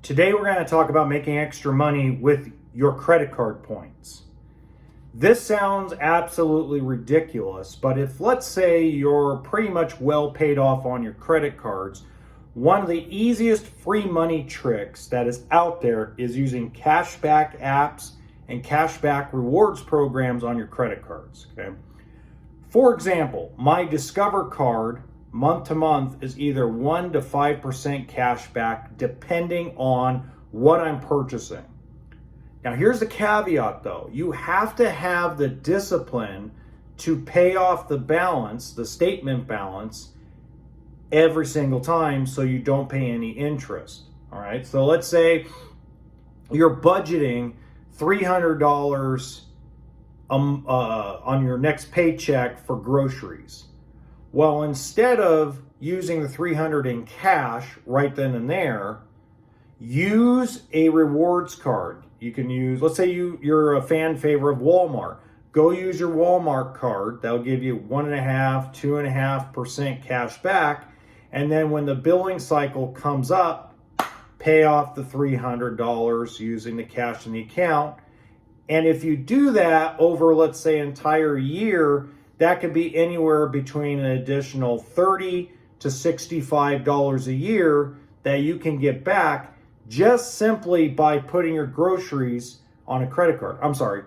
Today we're going to talk about making extra money with your credit card points. This sounds absolutely ridiculous, but if let's say you're pretty much well paid off on your credit cards, one of the easiest free money tricks that is out there is using cashback apps and cashback rewards programs on your credit cards. Okay. For example, my Discover card month to month is either 1 to 5% cash back depending on what I'm purchasing. Now here's the caveat though. You have to have the discipline to pay off the balance, the statement balance, every single time so you don't pay any interest. All right, so let's say you're budgeting $300 on your next paycheck for groceries. Well, instead of using the $300 in cash right then and there, use a rewards card. You can use, let's say you're a fan favorite of Walmart. Go use your Walmart card. That'll give you 1.5%, 2.5% cash back. And then when the billing cycle comes up, pay off the $300 using the cash in the account. And if you do that over, let's say, an entire year, that could be anywhere between an additional $30 to $65 a year that you can get back just simply by putting your groceries on a credit card. I'm sorry,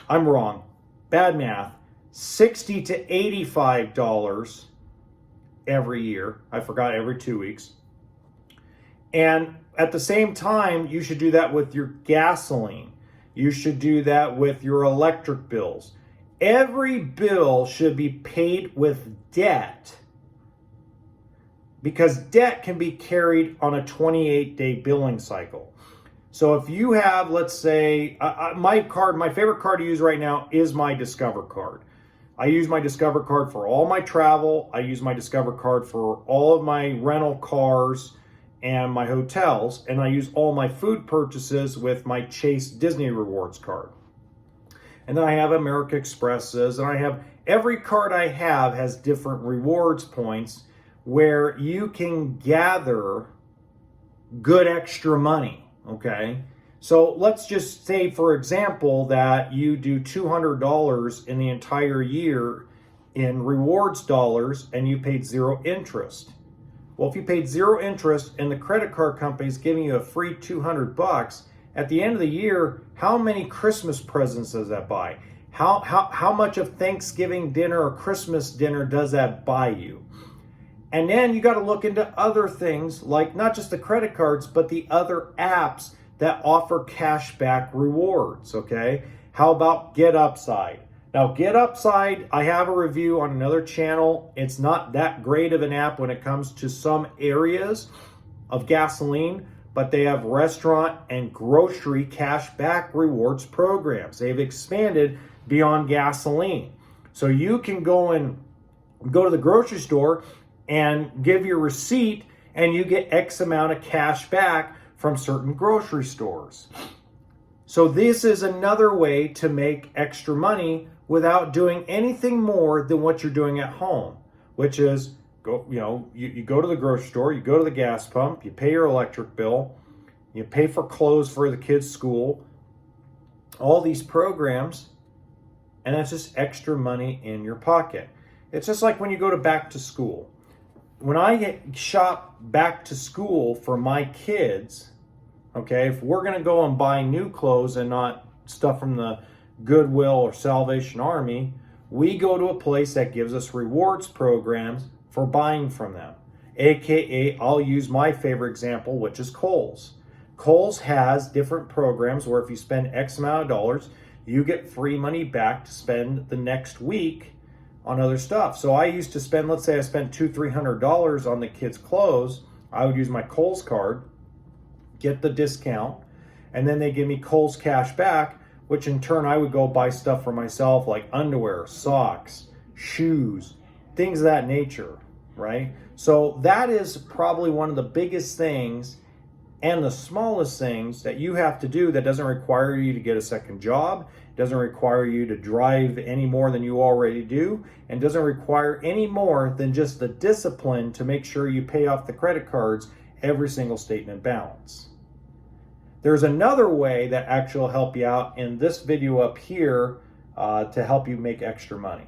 I'm wrong. Bad math. $60 to $85 every year. I forgot, every 2 weeks. And at the same time, you should do that with your gasoline. You should do that with your electric bills. Every bill should be paid with debt because debt can be carried on a 28-day billing cycle. So if you have, let's say, my favorite card to use right now is my Discover card. I use my Discover card for all my travel. I use my Discover card for all of my rental cars and my hotels. And I use all my food purchases with my Chase Disney Rewards card. And then I have American Expresses, and I have every card I have has different rewards points where you can gather good extra money, okay? So let's just say, for example, that you do $200 in the entire year in rewards dollars and you paid zero interest. Well, if you paid zero interest and the credit card company is giving you a free $200, at the end of the year, how many Christmas presents does that buy? How much of Thanksgiving dinner or Christmas dinner does that buy you? And then you got to look into other things like not just the credit cards, but the other apps that offer cashback rewards, okay? How about Get Upside? Now, Get Upside, I have a review on another channel. It's not that great of an app when it comes to some areas of gasoline, but they have restaurant and grocery cashback rewards programs. They've expanded beyond gasoline. So you can go to the grocery store and give your receipt and you get X amount of cash back from certain grocery stores. So this is another way to make extra money without doing anything more than what you're doing at home, which is you go to the grocery store, you go to the gas pump, you pay your electric bill, you pay for clothes for the kids' school, all these programs, and that's just extra money in your pocket. It's just like when you go to back to school. When I shop back to school for my kids, okay, if we're going to go and buy new clothes and not stuff from the Goodwill or Salvation Army, we go to a place that gives us rewards programs for buying from them. AKA, I'll use my favorite example, which is Kohls. Kohls has different programs where if you spend X amount of dollars, you get free money back to spend the next week on other stuff. So I used to spend, let's say I spent $200-300 on the kids' clothes. I would use my Kohls card, get the discount, and then they give me Kohls cash back, which in turn I would go buy stuff for myself like underwear, socks, shoes, things of that nature, right? So that is probably one of the biggest things and the smallest things that you have to do that doesn't require you to get a second job, doesn't require you to drive any more than you already do, and doesn't require any more than just the discipline to make sure you pay off the credit cards every single statement balance. There's another way that actually will help you out in this video up here to help you make extra money.